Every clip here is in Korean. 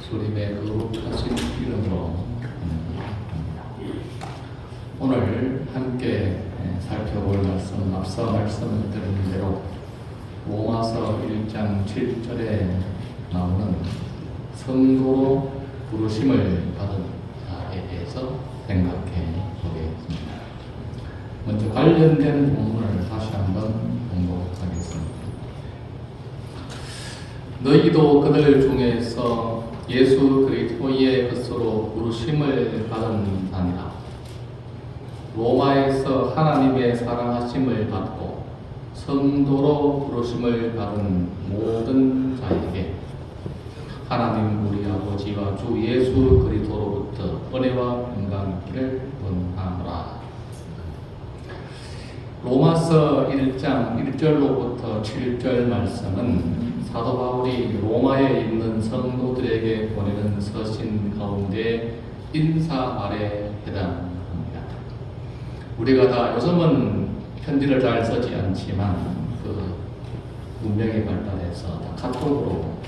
주님의 거룩하신 이름으로 오늘 함께 살펴볼 말씀, 앞서 말씀을 드린 대로 로마서 1장 7절에 나오는 성도로 부르심을 받은 자에 대해서 생각해 보겠습니다. 먼저 관련된 본문을 다시 한번 공독하겠습니다. 너희도 그들 중에서 예수 그리스도의 것으로 부르심을 받은 자니라. 로마에서 하나님의 사랑하심을 받고 성도로 부르심을 받은 모든 자에게 하나님 우리 아버지와 주 예수 그리스도로부터 은혜와 평강이 있기를 원하노라. 로마서 1장 1절로부터 7절 말씀은 사도 바울이 로마에 있는 성도들에게 보내는 서신 가운데 인사말에 해당합니다. 우리가 다 요즘은 편지를 잘 쓰지 않지만 문명이 발달해서 다 카톡으로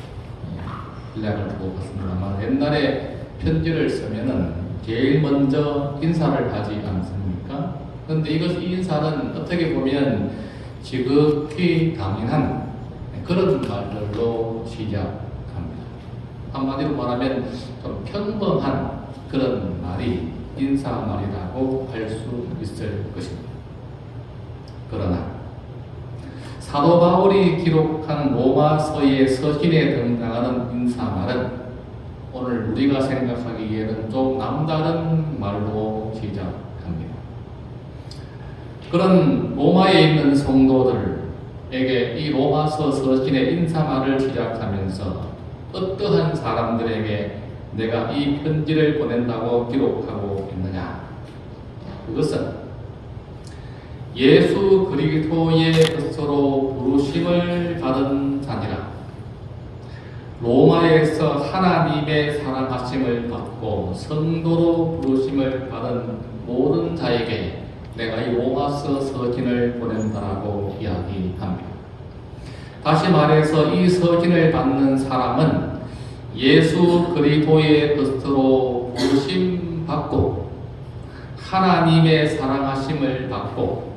연락을 주고 받습니다만 옛날에 편지를 쓰면은 제일 먼저 인사를 하지 않습니까? 그런데 이 인사는 어떻게 보면 지극히 당연한 그런 말들로 시작합니다. 한마디로 말하면 좀 평범한 그런 말이 인사말이라고 할 수 있을 것입니다. 그러나 사도 바울이 기록한 로마서의 서신에 등장하는 인사말은 오늘 우리가 생각하기에는 좀 남다른 말로 시작합니다. 그런 로마에 있는 성도들에게 이 로마서 서신의 인사말을 시작하면서 어떠한 사람들에게 내가 이 편지를 보낸다고 기록하고 있느냐? 그것은 예수 그리스도의 것으로 부르심을 받은 자니라. 로마에서 하나님의 사랑하심을 받고 성도로 부르심을 받은 모든 자에게 내가 이 로마서 서신을 보낸다라고 이야기합니다. 다시 말해서 이 서신을 받는 사람은 예수 그리스도의 것으로 부르심 받고 하나님의 사랑하심을 받고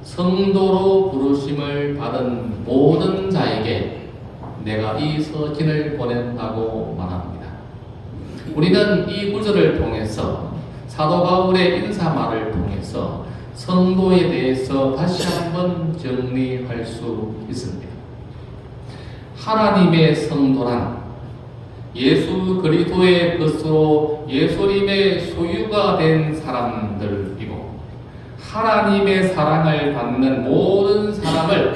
성도로 부르심을 받은 모든 자에게 내가 이 서신을 보낸다고 말합니다. 우리는 이 구절을 통해서 사도 바울의 인사말을 통해서 성도에 대해서 다시 한번 정리할 수 있습니다. 하나님의 성도란 예수 그리스도의 것으로 예수님의 소유가 된 사람들이고 하나님의 사랑을 받는 모든 사람을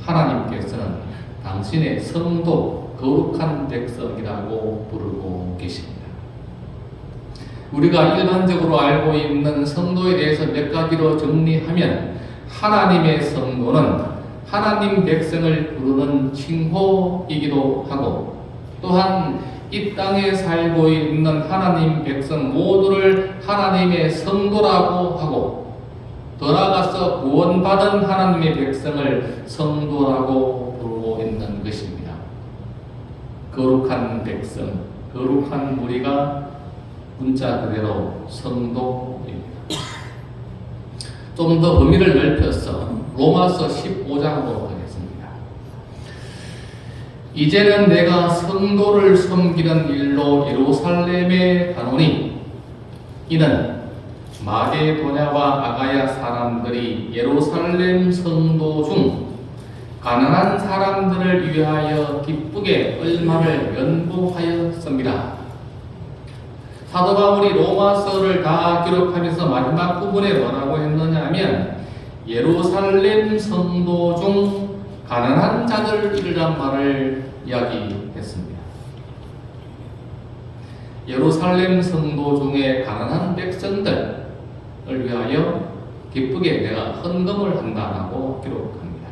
하나님께서는 당신의 성도, 거룩한 백성이라고 부르고 계십니다. 우리가 일반적으로 알고 있는 성도에 대해서 몇 가지로 정리하면 하나님의 성도는 하나님 백성을 부르는 칭호이기도 하고 또한 이 땅에 살고 있는 하나님 백성 모두를 하나님의 성도라고 하고 더 나아가서 구원받은 하나님의 백성을 성도라고 부르고 있는 것입니다. 거룩한 백성, 거룩한 무리가 문자 그대로 성도입니다. 좀 더 범위를 넓혀서 로마서 15장으로 하겠습니다. 이제는 내가 성도를 섬기는 일로 예루살렘에 가노니 이는 마게도냐와 아가야 사람들이 예루살렘 성도 중 가난한 사람들을 위하여 기쁘게 얼마를 연보하였습니다. 사도 바울이 로마서를 다 기록하면서 마지막 부분에 뭐라고 했느냐 하면 예루살렘 성도 중 가난한 자들이란 말을 이야기했습니다. 예루살렘 성도 중에 가난한 백성들을 위하여 기쁘게 내가 헌금을 한다라고 기록합니다.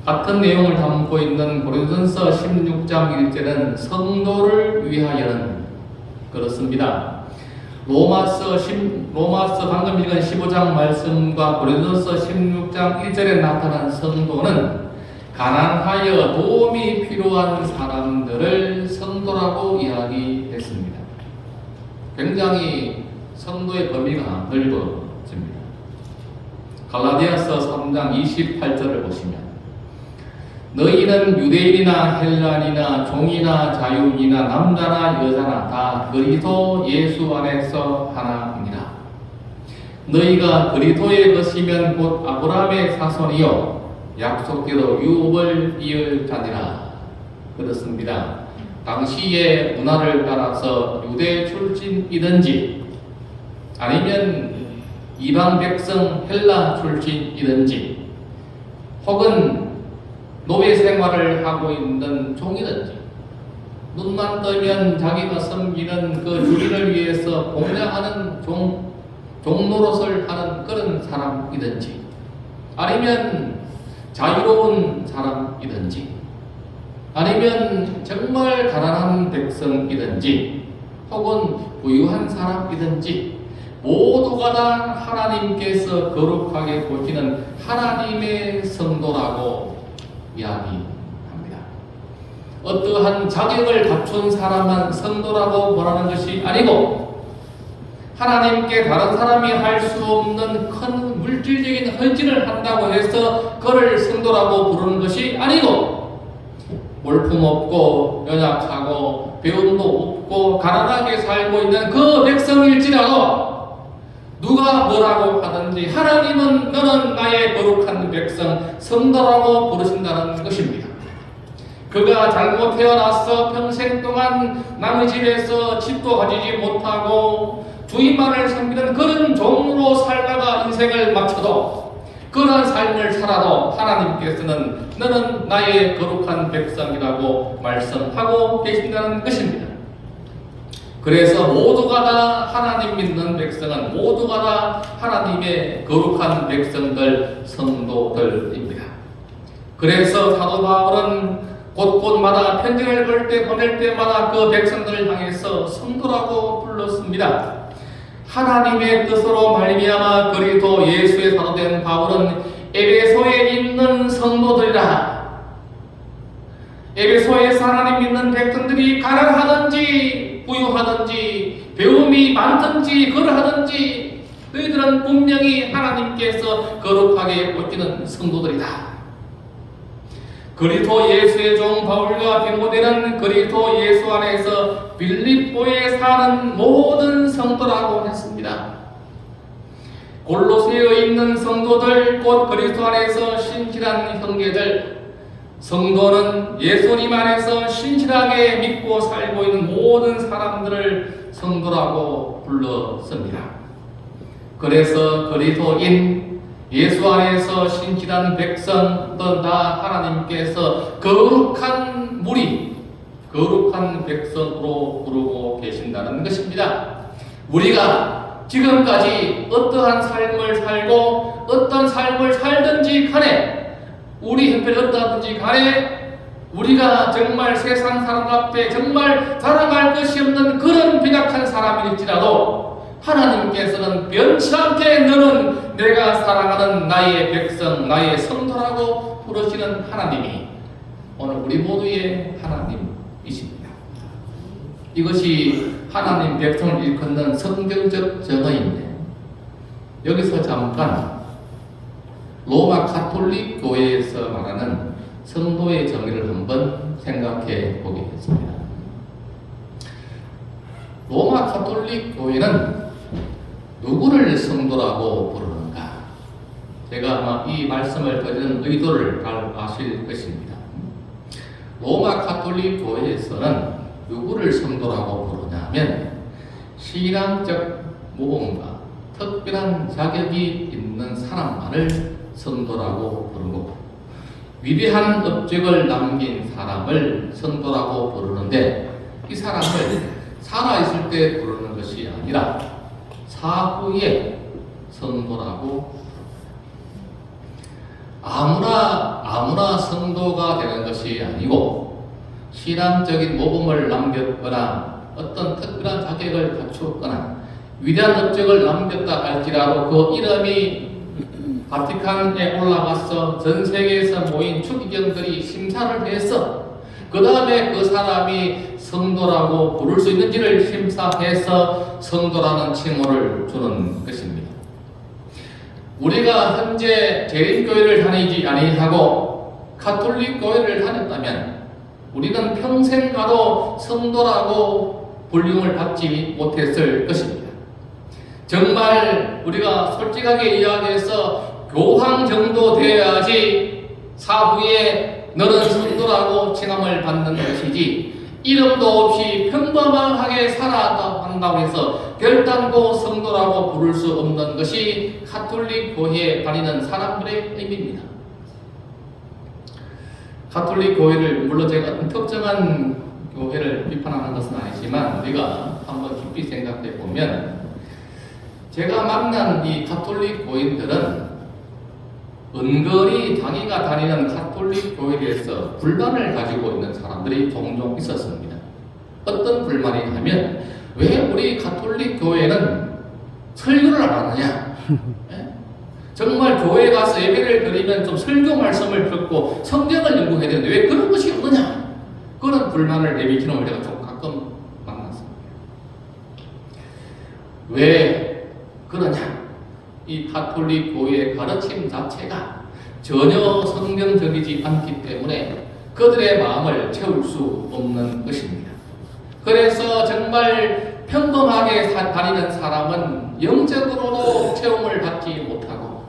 같은 내용을 담고 있는 고린도전서 16장 1절은 성도를 위하여는 그렇습니다. 로마서 방금 읽은 15장 말씀과 고린도전서 16장 1절에 나타난 성도는 가난하여 도움이 필요한 사람들을 성도라고 이야기했습니다. 굉장히 성도의 범위가 넓어집니다. 갈라디아서 3장 28절을 보시면 너희는 유대인이나 헬란이나 종이나 자유인이나 남자나 여자나 다 그리스도 예수 안에서 하나이니라. 너희가 그리스도의 것이면 곧 아브라함의 자손이요 약속대로 유업을 이을 자니라. 그렇습니다. 당시의 문화를 따라서 유대 출신이든지 아니면 이방 백성 헬라 출신이든지 혹은 노예 생활을 하고 있는 종이든지 눈만 뜨면 자기가 섬기는 그 주인을 위해서 봉양하는 종노릇을 하는 그런 사람이든지 아니면 자유로운 사람이든지 아니면 정말 가난한 백성이든지 혹은 부유한 사람이든지 모두가 다 하나님께서 거룩하게 보시는 하나님의 성도라고 이야기합니다. 어떠한 자격을 갖춘 사람만 성도라고 말하는 것이 아니고 하나님께 다른 사람이 할 수 없는 큰 물질적인 헌신을 한다고 해서 그를 성도라고 부르는 것이 아니고 볼품없고 연약하고 배움도 없고 가난하게 살고 있는 그 백성일지라도 누가 뭐라고 하든지 하나님은 너는 나의 거룩한 백성 성도라고 부르신다는 것입니다. 그가 잘못 태어나서 평생 동안 남의 집에서 집도 가지지 못하고 주인만을 섬기는 그런 종으로 살다가 인생을 마쳐도 그런 삶을 살아도 하나님께서는 너는 나의 거룩한 백성이라고 말씀하고 계신다는 것입니다. 그래서 모두가 다 하나님 믿는 백성은 모두가 다 하나님의 거룩한 백성들, 성도들입니다. 그래서 사도 바울은 곳곳마다 편지를 보낼 때마다 그 백성들을 향해서 성도라고 불렀습니다. 하나님의 뜻으로 말미암아 그리스도 예수의 사도된 바울은 에베소에 있는 성도들이라. 에베소에서 하나님 믿는 백성들이 가난하든지 부유하든지 배움이 많든지 그러하든지 너희들은 분명히 하나님께서 거룩하게 보시는 성도들이다. 그리스도 예수의 종 바울과 디모데는 그리스도 예수 안에서 빌립보에 사는 모든 성도라고 했습니다. 골로새에 있는 성도들 곧 그리스도 안에서 신실한 형제들, 성도는 예수님 안에서 신실하게 믿고 살고 있는 모든 사람들을 성도라고 불렀습니다. 그래서 그리스도인 예수 안에서 신실한 백성들 다 하나님께서 거룩한 무리, 거룩한 백성으로 부르고 계신다는 것입니다. 우리가 지금까지 어떠한 삶을 살고 어떤 삶을 살든지 간에 우리 형편이 어떠하든지 간에 우리가 정말 세상 사람 앞에 정말 자랑할 것이 없는 그런 빈약한 사람일지라도 하나님께서는 변치 않게 너는 내가 사랑하는 나의 백성, 나의 성도라고 부르시는 하나님이 오늘 우리 모두의 하나님이십니다. 이것이 하나님 백성을 일컫는 성경적 정의인데 여기서 잠깐 로마 가톨릭 교회에서 말하는 성도의 정의를 한번 생각해 보겠습니다. 로마 가톨릭 교회는 누구를 성도라고 부르는가? 제가 아마 이 말씀을 드리는 의도를 잘 아실 것입니다. 로마 가톨릭 교회에서는 누구를 성도라고 부르냐면 신앙적 모범과 특별한 자격이 있는 사람만을 성도라고 부르고 위대한 업적을 남긴 사람을 성도라고 부르는데 이 사람을 살아있을 때 부르는 것이 아니라 사후에 성도라고 아무나 성도가 되는 것이 아니고 신앙적인 모범을 남겼거나 어떤 특별한 자격을 갖추었거나 위대한 업적을 남겼다 할지라도 그 이름이 바티칸에 올라가서 전 세계에서 모인 추기경들이 심사를 해서 그 다음에 그 사람이 성도라고 부를 수 있는지를 심사해서 성도라는 칭호를 주는 것입니다. 우리가 현재 대림교회를 다니지 아니하고 가톨릭 교회를 다녔다면 우리는 평생 가도 성도라고 불림을 받지 못했을 것입니다. 정말 우리가 솔직하게 이야기해서 교황 정도 되어야지 사후에 너는 성도라고 칭함을 받는 것이지, 이름도 없이 평범하게 살아간다고 해서 결단코 성도라고 부를 수 없는 것이 가톨릭 교회에 다니는 사람들의 의미입니다. 가톨릭 교회를, 물론 제가 특정한 교회를 비판하는 것은 아니지만 우리가 한번 깊이 생각해 보면, 제가 만난 이 가톨릭 교인들은 은근히 자기가 다니는 가톨릭 교회에 대해서 불만을 가지고 있는 사람들이 종종 있었습니다. 어떤 불만이 하면, 왜 우리 가톨릭 교회는 설교를 안 하느냐? 정말 교회에 가서 예배를 드리면 좀 설교 말씀을 듣고 성경을 연구해야 되는데 왜 그런 것이 없느냐? 그런 불만을 내비치는 걸 제가 좀 가끔 만났습니다. 왜 그러냐? 이 가톨릭 교회의 가르침 자체가 전혀 성경적이지 않기 때문에 그들의 마음을 채울 수 없는 것입니다. 그래서 정말 평범하게 다니는 사람은 영적으로도 체험을 받지 못하고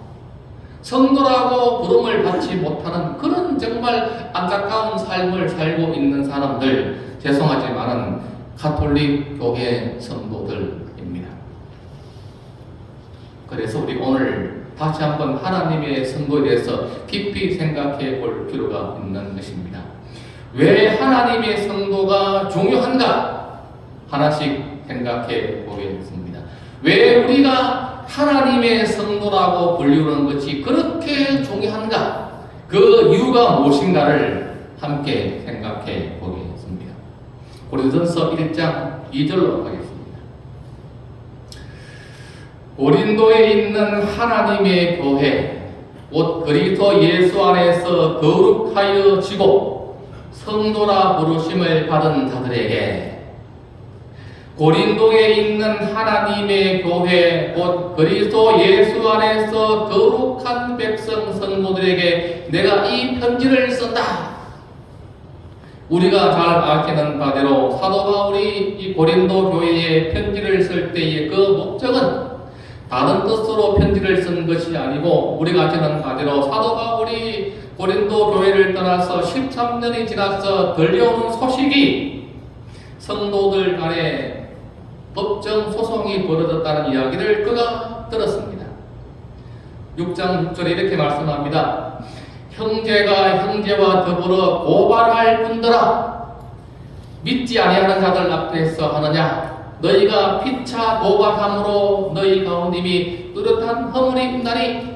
성도라고 부름을 받지 못하는 그런 정말 안타까운 삶을 살고 있는 사람들, 죄송하지만은 가톨릭 교회 성도들입니다. 그래서 우리 오늘 다시 한번 하나님의 성도에 대해서 깊이 생각해 볼 필요가 있는 것입니다. 왜 하나님의 성도가 중요한가? 하나씩 생각해 보겠습니다. 왜 우리가 하나님의 성도라고 불리는 것이 그렇게 중요한가? 그 이유가 무엇인가를 함께 생각해 보겠습니다. 고린도전서 1장 2절로 가겠습니다. 고린도에 있는 하나님의 교회, 곧 그리스도 예수 안에서 거룩하여지고 성도라 부르심을 받은 자들에게, 고린도에 있는 하나님의 교회, 곧 그리스도 예수 안에서 거룩한 백성 성도들에게 내가 이 편지를 쓴다. 우리가 잘 아시는 바대로 사도 바울이 이 고린도 교회에 편지를 쓸 때의 그 목적은 다른 뜻으로 편지를 쓴 것이 아니고, 우리가 아시는 바대로 사도 바울이 고린도 교회를 떠나서 13년이 지나서 들려오는 소식이 성도들 간에 법정 소송이 벌어졌다는 이야기를 그가 들었습니다. 6장 6절에 이렇게 말씀합니다. 형제가 형제와 더불어 고발할 뿐더러 믿지 아니하는 자들 앞에서 하느냐? 너희가 피차 고발함으로 너희 가운데이 뚜렷한 허물이 있나니,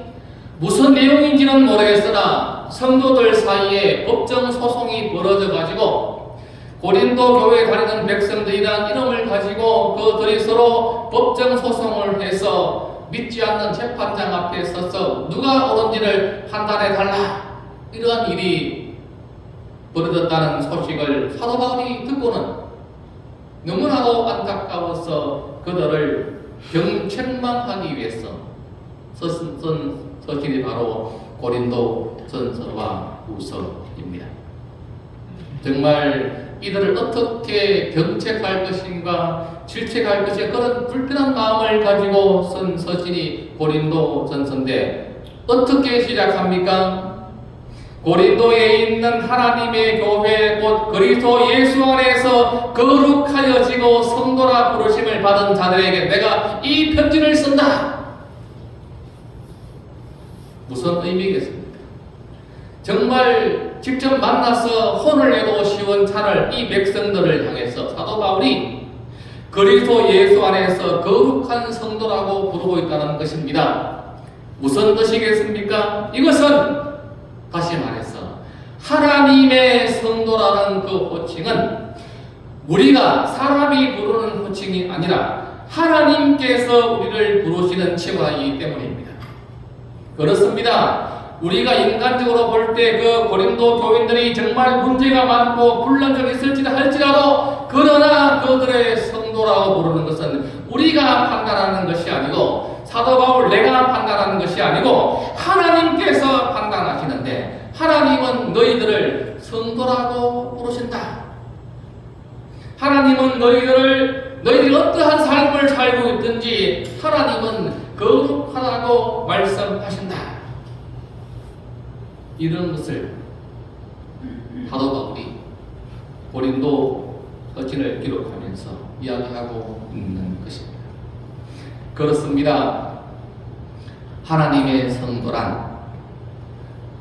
무슨 내용인지는 모르겠으나 성도들 사이에 법정 소송이 벌어져 가지고 고린도 교회에 다니는 백성들이라는 이름을 가지고 그들이 서로 법정 소송을 해서 믿지 않는 재판장 앞에 서서 누가 옳은지를 판단해 달라, 이러한 일이 벌어졌다는 소식을 사도 바울이 듣고는 너무나도 안타까워서 그들을 병책망하기 위해서 쓴 서신이 바로 고린도 전서와 후서입니다. 정말 이들을 어떻게 경책할 것인가, 질책할 것인가, 그런 불편한 마음을 가지고 쓴 서신이 고린도 전서인데, 어떻게 시작합니까? 고린도에 있는 하나님의 교회, 곧 그리스도 예수 안에서 거룩하여지고 성도라 부르심을 받은 자들에게 내가 이 편지를 쓴다. 무슨 의미겠습니까? 정말 직접 만나서 혼을 내도 쉬운 차를 이 백성들을 향해서 사도 바울이 그리스도 예수 안에서 거룩한 성도라고 부르고 있다는 것입니다. 무슨 뜻이겠습니까? 이것은 다시 말해서 하나님의 성도라는 그 호칭은 우리가 사람이 부르는 호칭이 아니라 하나님께서 우리를 부르시는 칭호이기 때문입니다. 그렇습니다. 우리가 인간적으로 볼 때 그 고린도 교인들이 정말 문제가 많고 불량적이 있을지도 할지라도 그러나 그들의 성도라고 부르는 것은 우리가 판단하는 것이 아니고 사도 바울 내가 판단하는 것이 아니고 하나님께서 판단하시는데 하나님은 너희들을 성도라고 부르신다. 하나님은 너희들이 어떠한 삶을 살고 있든지 하나님은 거룩하다고 말씀하신다. 이런 것을 사도 바울이 고린도 서신을 기록하면서 이야기하고 있는 것입니다. 그렇습니다. 하나님의 성도란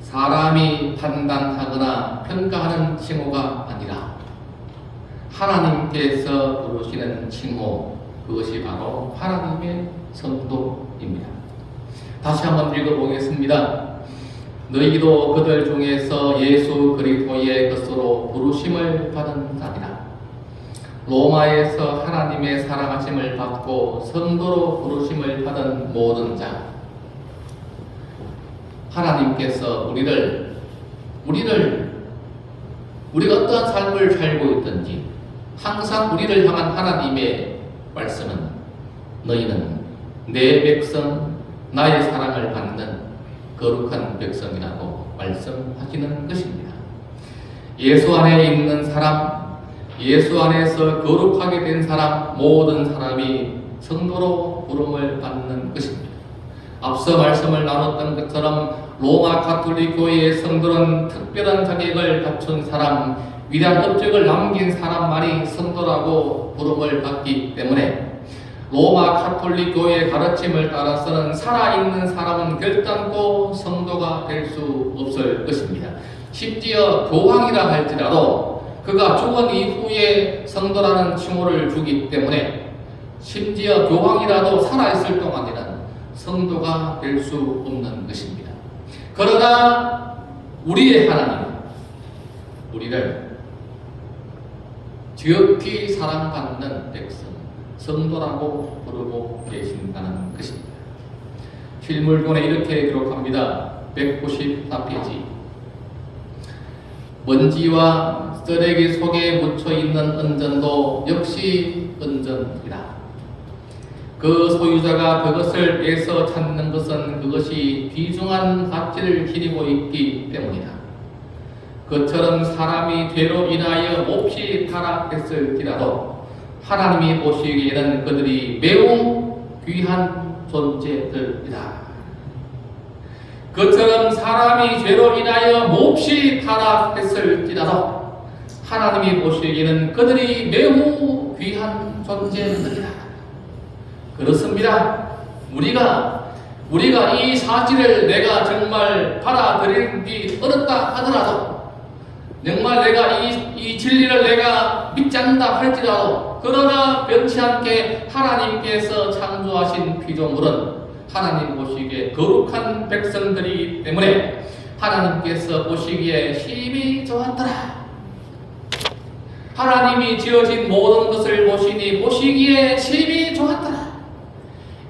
사람이 판단하거나 평가하는 칭호가 아니라 하나님께서 부르시는 칭호, 그것이 바로 하나님의 성도입니다. 다시 한번 읽어보겠습니다. 너희도 그들 중에서 예수 그리스도의 것으로 부르심을 받은 자니라. 로마에서 하나님의 사랑하심을 받고 성도로 부르심을 받은 모든 자. 하나님께서 우리가 어떠한 삶을 살고 있든지 항상 우리를 향한 하나님의 말씀은 너희는 내 백성, 나의 사랑을 받는 거룩한 백성이라고 말씀하시는 것입니다. 예수 안에 있는 사람, 예수 안에서 거룩하게 된 사람, 모든 사람이 성도로 부름을 받는 것입니다. 앞서 말씀을 나눴던 것처럼 로마 가톨릭 교회의 성도는 특별한 자격을 갖춘 사람, 위대한 업적을 남긴 사람만이 성도라고 부름을 받기 때문에 로마 가톨릭 교회의 가르침을 따라서는 살아있는 사람은 결단코 성도가 될 수 없을 것입니다. 심지어 교황이라 할지라도 그가 죽은 이후에 성도라는 칭호를 주기 때문에 심지어 교황이라도 살아있을 동안에는 성도가 될 수 없는 것입니다. 그러나 우리의 하나님, 우리를 지극히 사랑받는 백성, 성도라고 부르고 계신다는 것입니다. 실물권에 이렇게 기록합니다. 194페이지. 먼지와 쓰레기 속에 묻혀있는 은전도 역시 은전이다. 그 소유자가 그것을 빼서 찾는 것은 그것이 귀중한 가치를 지니고 있기 때문이다. 그처럼 사람이 죄로 인하여 몹시 타락했을지라도 하나님이 보시기에는 그들이 매우 귀한 존재들이다. 그처럼 사람이 죄로 인하여 몹시 타락했을지라도 하나님이 보시기에는 그들이 매우 귀한 존재들이다. 그렇습니다. 우리가 이 사실을 내가 정말 받아들이기 어렵다 하더라도 정말 내가 이 진리를 내가 믿지 않는다 할지라도 그러나 변치 않게 하나님께서 창조하신 피조물은 하나님 보시기에 거룩한 백성들이기 때문에 하나님께서 보시기에 심히 좋았더라. 하나님이 지어진 모든 것을 보시기에 심히 좋았더라.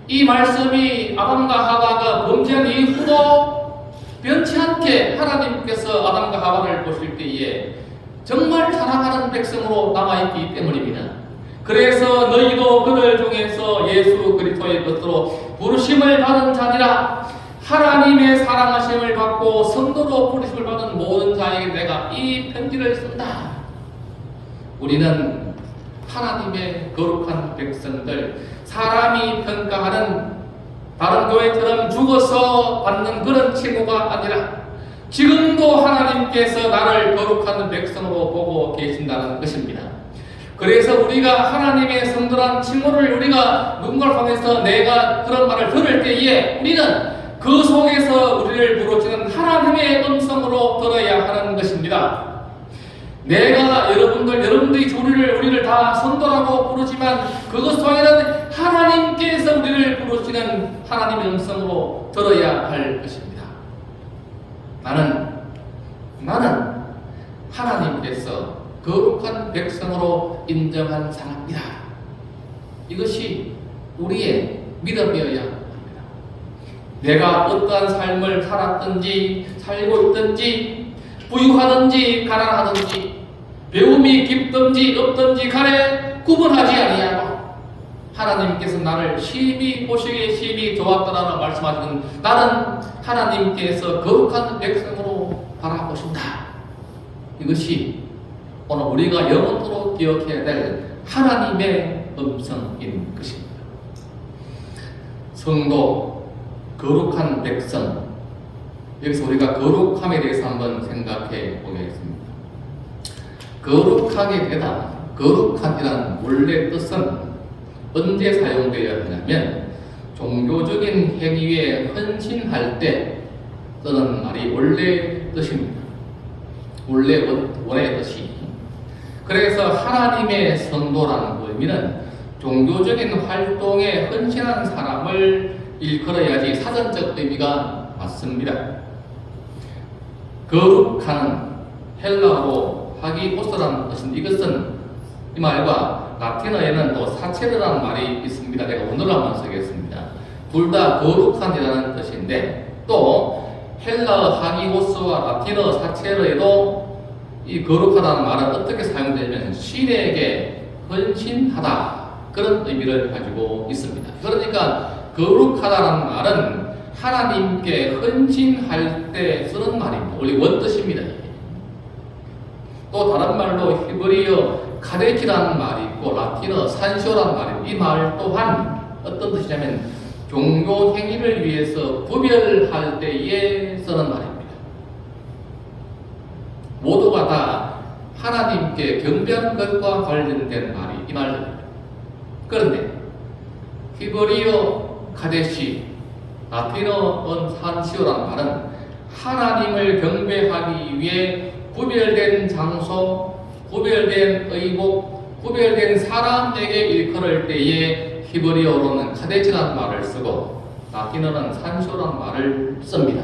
이 말씀이 아담과 하와가 범죄한 이후도 변치 않게 하나님께서 아담과 하와를 보실 때에 정말 사랑하는 백성으로 남아있기 때문입니다. 그래서 너희도 그들 중에서 예수 그리스도의 것으로 부르심을 받은 자니라. 하나님의 사랑하심을 받고 성도로 부르심을 받은 모든 자에게 내가 이 편지를 쓴다. 우리는 하나님의 거룩한 백성들, 사람이 평가하는 다른 교회처럼 죽어서 받는 그런 칭호가 아니라 지금도 하나님께서 나를 거룩한 백성으로 보고 계신다는 것입니다. 그래서 우리가 하나님의 성도란 칭호를 우리가 누군가를 통해서 내가 그런 말을 들을 때에 우리는 그 속에서 우리를 부르시는 하나님의 음성으로 들어야 하는 것입니다. 내가 여러분들이 우리를 다 성도라고 부르지만 그것 속에는 하나님께서 우리를 부르시는 하나님의 음성으로 들어야 할 것입니다. 나는 하나님께서 거룩한 백성으로 인정한 사람이다. 이것이 우리의 믿음이어야 합니다. 내가 어떠한 삶을 살았든지 살고 있든지 부유하든지 가난하든지 배움이 깊든지 없든지 간에 구분하지 아니하고 하나님께서 나를 심히 보시기에 심히 좋았다라고 말씀하시는 나는 하나님께서 거룩한 백성으로 바라보신다. 이것이 오늘 우리가 영원토록 기억해야 될 하나님의 음성인 것입니다. 성도, 거룩한 백성, 여기서 우리가 거룩함에 대해서 한번 생각해 보겠습니다. 거룩하게 되다, 거룩한이라는 원래 뜻은 언제 사용되어야 하냐면 종교적인 행위에 헌신할 때 쓰는 말이 원래 뜻입니다. 원래 원의 뜻이. 그래서 하나님의 성도라는 의미는 종교적인 활동에 헌신한 사람을 일컬어야지 사전적 의미가 맞습니다. 거룩한 헬라어로 하기오스라는 뜻인데 이것은 이 말과 라틴어에는 또 사체르라는 말이 있습니다. 제가 오늘 한번 쓰겠습니다. 둘 다 거룩한이라는 뜻인데 또 헬라어 하기오스와 라틴어 사체르에도 이 거룩하다는 말은 어떻게 사용되냐면 신에게 헌신하다 그런 의미를 가지고 있습니다. 그러니까 거룩하다는 말은 하나님께 헌신할 때 쓰는 말입니다. 원래 원뜻입니다. 또 다른 말로 히브리어 카데키라는 말이 있고 라틴어 산쇼라는 말이 이 말 또한 어떤 뜻이냐면 종교 행위를 위해서 구별할 때에 쓰는 말입니다. 모두가 다 하나님께 경배하는 것과 관련된 말이 이 말입니다. 그런데 히브리어 카데시, 라틴어 산시오라는 말은 하나님을 경배하기 위해 구별된 장소, 구별된 의복, 구별된 사람에게 일컬을 때에 히브리어로는 카데시라는 말을 쓰고 라틴어는 산시오라는 말을 씁니다.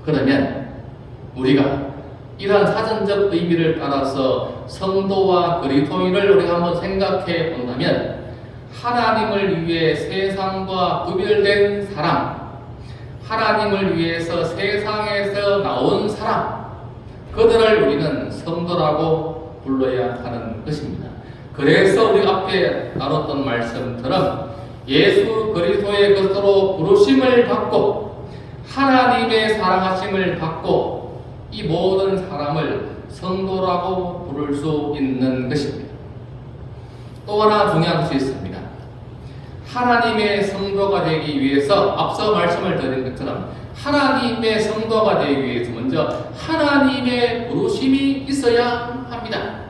그러면 우리가 이러한 사전적 의미를 따라서 성도와 그리스도인을 우리가 한번 생각해 본다면 하나님을 위해 세상과 구별된 사람, 하나님을 위해서 세상에서 나온 사람, 그들을 우리는 성도라고 불러야 하는 것입니다. 그래서 우리 앞에 나눴던 말씀처럼 예수 그리스도의 것으로 부르심을 받고 하나님의 사랑하심을 받고 이 모든 사람을 성도라고 부를 수 있는 것입니다. 또 하나 중요한 것이 있습니다. 하나님의 성도가 되기 위해서 앞서 말씀을 드린 것처럼 하나님의 성도가 되기 위해서 먼저 하나님의 부르심이 있어야 합니다.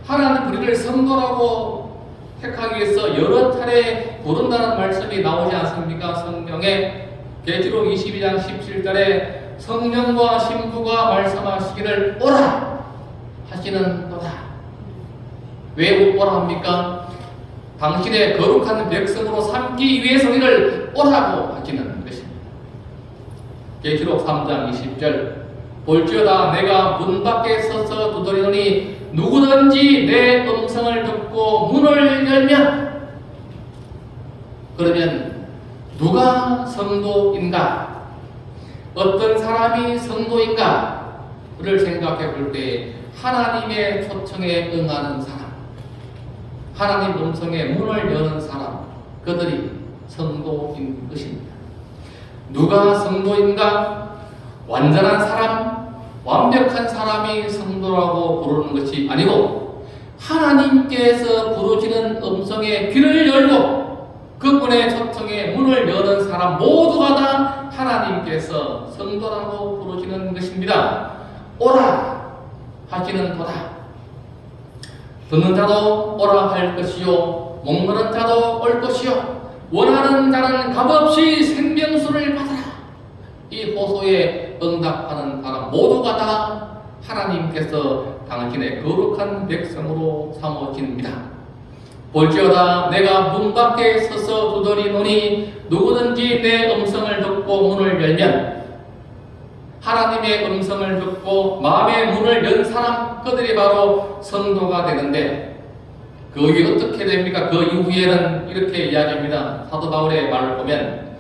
하나님 우리를 성도라고 택하기 위해서 여러 차례 부른다는 말씀이 나오지 않습니까? 성경에 계시록 22장 17절에 성령과 신부가 말씀하시기를 오라 하시는도다. 왜 오라 합니까? 당신의 거룩한 백성으로 삼기 위해서 우리를 오라고 하시는 것입니다. 계시록 3장 20절 볼지어다 내가 문 밖에 서서 두드리노니 누구든지 내 음성을 듣고 문을 열면 그러면 누가 성도인가? 어떤 사람이 성도인가를 생각해 볼 때 하나님의 초청에 응하는 사람, 하나님 음성에 문을 여는 사람, 그들이 성도인 것입니다. 누가 성도인가? 완전한 사람, 완벽한 사람이 성도라고 부르는 것이 아니고 하나님께서 부르시는 음성에 귀를 열고 그분의 초청에 문을 여는 사람 모두가 다 하나님께서 성도라고 부르시는 것입니다. 오라 하시는 도다. 듣는 자도 오라 할 것이요 목마른 자도 올 것이요 원하는 자는 값없이 생명수를 받으라. 이 호소에 응답하는 사람 모두가 다 하나님께서 당신의 거룩한 백성으로 삼으십니다. 볼지어다 내가 문 밖에 서서 두드리노니 누구든지 내 음성을 듣고 문을 열면 하나님의 음성을 듣고 마음의 문을 연 사람 그들이 바로 성도가 되는데 그 이후 어떻게 됩니까? 그 이후에는 이렇게 이야기합니다. 사도 바울의 말을 보면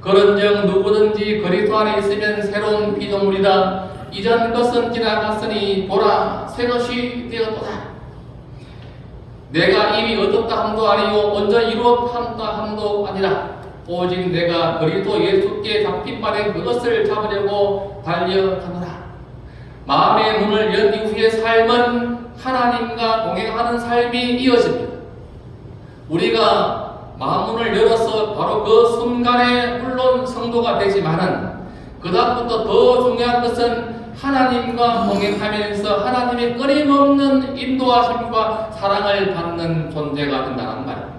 그런즉 누구든지 그리스도 안에 있으면 새로운 피조물이다. 이전 것은 지나갔으니 보라 새 것이 되었도다. 내가 이미 얻었다 함도 아니요 먼저 이루었다 함도 아니라 오직 내가 그리스도 예수께 잡힌 바된 그것을 잡으려고 달려가노라. 마음의 문을 연 이후의 삶은 하나님과 동행하는 삶이 이어집니다. 우리가 마음문을 열어서 바로 그 순간에 물론 성도가 되지만은 그 다음부터 더 중요한 것은 하나님과 동행하면서 하나님의 끊임없는 인도하심과 사랑을 받는 존재가 된다는 말입니다.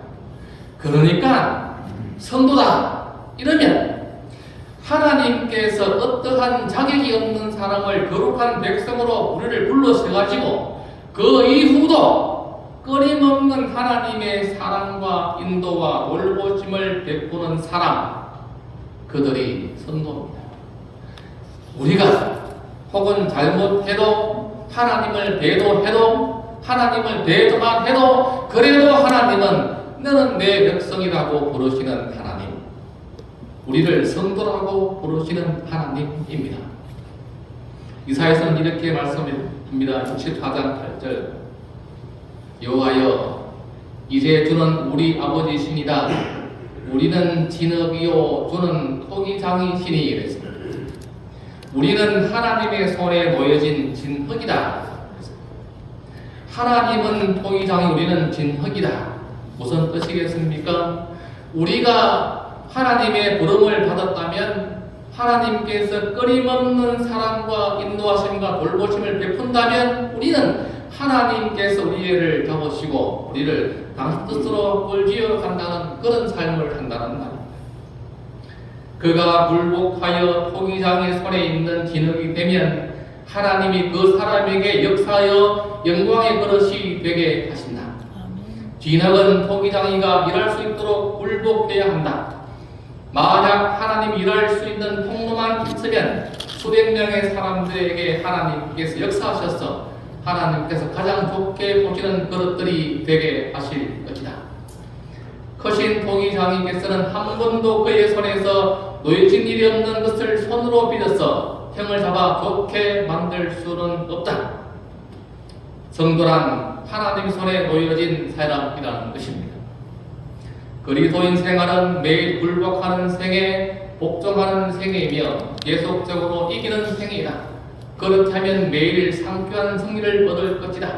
그러니까 성도다 이러면 하나님께서 어떠한 자격이 없는 사람을 거룩한 백성으로 우리를 불러세가지고 그 이후도 끊임없는 하나님의 사랑과 인도와 돌보심을 베푸는 사람, 그들이 성도입니다. 우리가 혹은 잘못해도 하나님을 배도해도 하나님을 배도만 해도 그래도 하나님은 너는 내 백성이라고 부르시는 하나님, 우리를 성도라고 부르시는 하나님입니다. 이사야서는 이렇게 말씀합니다. 64장 8절 여호와여 이제 주는 우리 아버지시니다. 우리는 진흙이요 주는 토기장이시니 이랬습니다. 우리는 하나님의 손에 놓여진 진흙이다. 하나님은 토기장이 우리는 진흙이다. 무슨 뜻이겠습니까? 우리가 하나님의 부름을 받았다면 하나님께서 끊임없는 사랑과 인도하심과 돌보심을 베푼다면 우리는 하나님께서 우리를 잡으시고 우리를 당신 뜻으로 끌지어 간다는 그런 삶을 한다는 말입니다. 그가 굴복하여 토기장의 손에 있는 진흙이 되면 하나님이 그 사람에게 역사하여 영광의 그릇이 되게 하신다. 진흙은 토기장이가 일할 수 있도록 굴복해야 한다. 만약 하나님 일할 수 있는 통로만 있으면 수백 명의 사람들에게 하나님께서 역사하셔서 하나님께서 가장 좋게 보시는 그릇들이 되게 하실 것이다. 크신 토기장이께서는 한 번도 그의 손에서 놓여진 일이 없는 것을 손으로 빚어서 형을 잡아 좋게 만들 수는 없다. 성도란 하나님 손에 놓여진 사람이라는 것입니다. 그리스도인 생활은 매일 굴복하는 생애, 복종하는 생애이며 계속적으로 이기는 생애이다. 그렇다면 매일 상쾌한 승리를 얻을 것이다.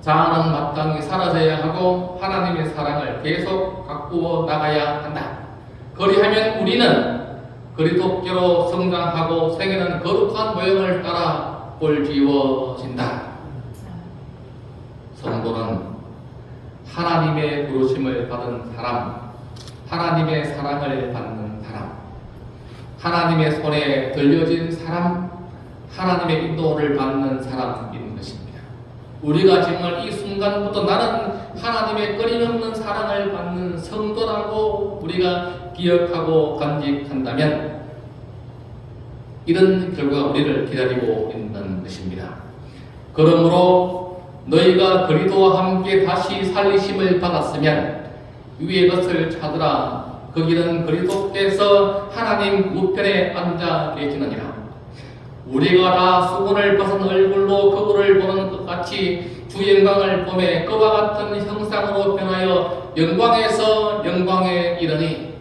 자아는 마땅히 사라져야 하고 하나님의 사랑을 계속 가꾸어 나가야 한다. 그리하면 우리는 그리스도께로 성장하고 생애는 거룩한 모형을 따라 꼴지워진다. 성도는 하나님의 부르심을 받은 사람, 하나님의 사랑을 받는 사람, 하나님의 손에 들려진 사람, 하나님의 인도를 받는 사람인 것입니다. 우리가 정말 이 순간부터 나는 하나님의 끊임없는 사랑을 받는 성도라고 우리가 기억하고 간직한다면 이런 결과가 우리를 기다리고 있는 것입니다. 그러므로 너희가 그리스도와 함께 다시 살리심을 받았으면 위의 것을 찾으라. 거기는 그리스도께서 하나님 우편에 앉아 계시느니라. 우리가 다 수건을 벗은 얼굴로 그분을 보는 것 같이 주 영광을 보매 그와 같은 형상으로 변하여 영광에서 영광에 이르니,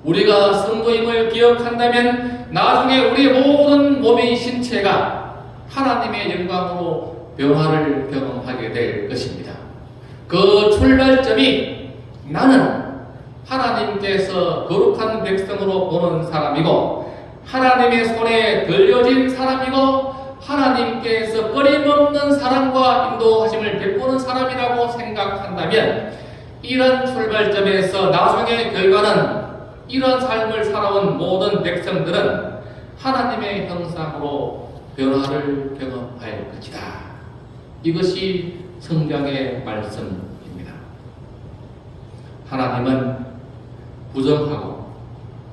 우리가 성도임을 기억한다면 나중에 우리 모든 몸의 신체가 하나님의 영광으로 변화를 경험하게 될 것입니다. 그 출발점이 나는 하나님께서 거룩한 백성으로 보는 사람이고 하나님의 손에 들려진 사람이고 하나님께서 끊임없는 사랑과 인도하심을 베푸는 사람이라고 생각한다면 이런 출발점에서 나중의 결과는 이런 삶을 살아온 모든 백성들은 하나님의 형상으로 변화를 경험할 것이다. 이것이 성경의 말씀입니다. 하나님은 부정하고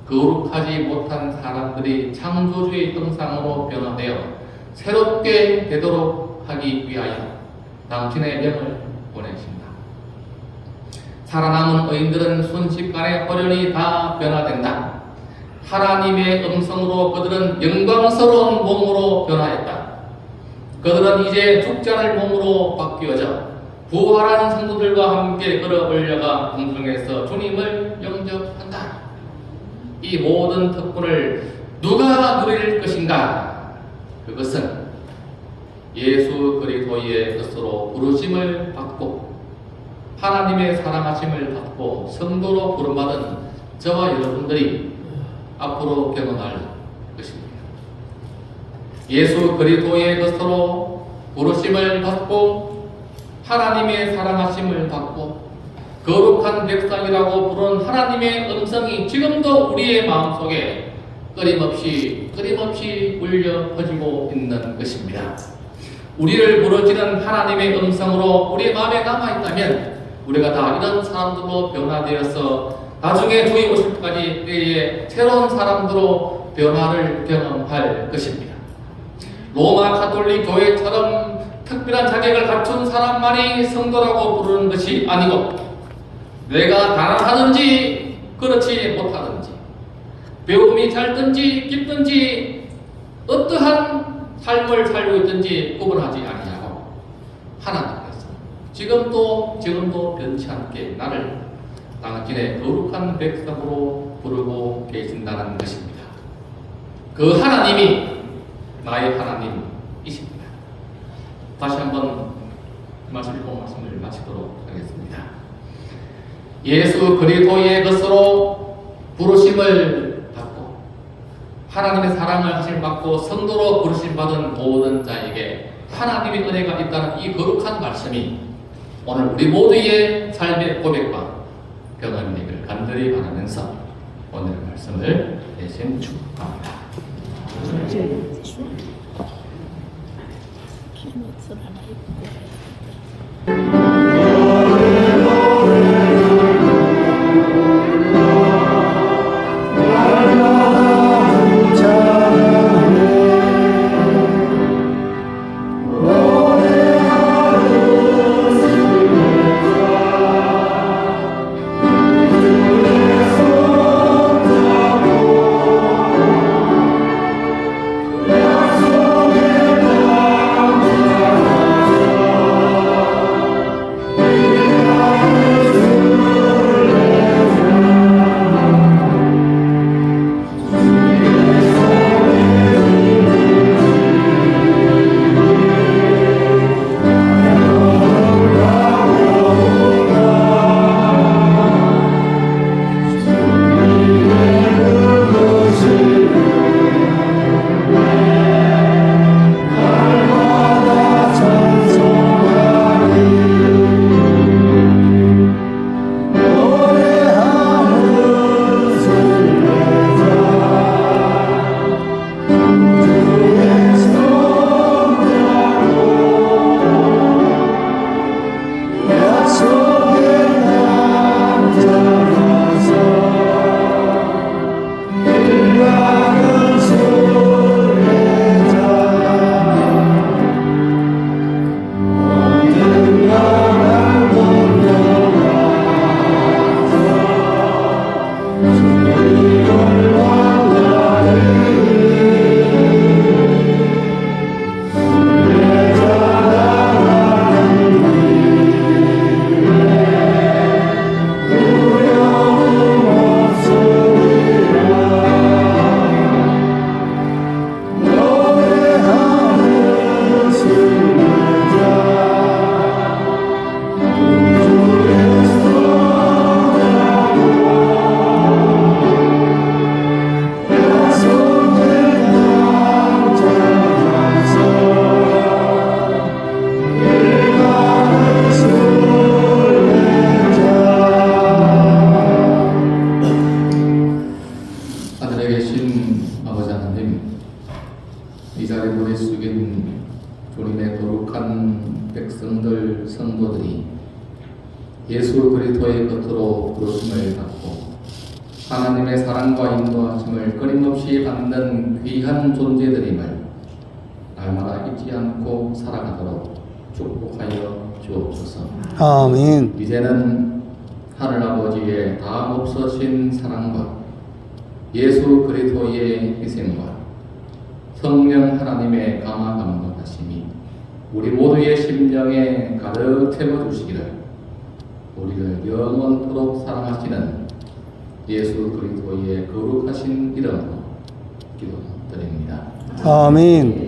거룩하지 못한 사람들이 창조주의 형상으로 변화되어 새롭게 되도록 하기 위하여 당신의 영을 보내신다. 살아남은 의인들은 순식간에 홀연히 다 변화된다. 하나님의 음성으로 그들은 영광스러운 몸으로 변화했다. 그들은 이제 죽지 않을 몸으로 바뀌어져 부활한 성도들과 함께 끌어올려가 공중에서 주님을 영접한다. 이 모든 특권을 누가 누릴 것인가? 그것은 예수 그리스도의 것으로 부르심을 받고 하나님의 사랑하심을 받고 성도로 부름받은 저와 여러분들이 앞으로 경험할 것입니다. 예수 그리스도의 것으로 부르심을 받고 하나님의 사랑하심을 받고 거룩한 백성이라고 부른 하나님의 음성이 지금도 우리의 마음속에 끊임없이 울려 퍼지고 있는 것입니다. 우리를 부르짖는 하나님의 음성으로 우리 마음에 남아있다면 우리가 다 이런 사람들로 변화되어서 나중에 주의 오실 때까지 때에 새로운 사람들로 변화를 경험할 것입니다. 로마 가톨릭 교회처럼 특별한 자격을 갖춘 사람만이 성도라고 부르는 것이 아니고 내가 가난하든지 그렇지 못하든지 배움이 짧든지 깊든지 어떠한 삶을 살고 있든지 구분하지 아니하고 하나님께서 지금도 변치 않게 나를 당신의 거룩한 백성으로 부르고 계신다는 것입니다. 그 하나님이 나의 하나님이십니다. 다시 한번 말씀을 마치도록 하겠습니다. 예수 그리스도의 것으로 부르심을 받고 하나님의 사랑을 하심 받고 성도로 부르심 받은 모든 자에게 하나님의 은혜가 있다는 이 거룩한 말씀이 오늘 우리 모두의 삶의 고백과 경험이 되기를 간절히 바라면서 오늘 말씀을 대신 축복합니다. 성도들이 예수 그리스도의 겉으로 부르심을 받고 하나님의 사랑과 인도하심을 끊임없이 받는 귀한 존재들임을 날마다 잊지 않고 살아가도록 축복하여 주옵소서. 아멘. 이제는 하늘아버지의 다없어진 사랑과 예수 그리스도의 희생과 성령 하나님의 감화 감동하심이 우리 모두의 심령에 가득 채워주시기를 우리를 영원토록 사랑하시는 예수 그리스도의 거룩하신 이름으로 기도드립니다. 아멘.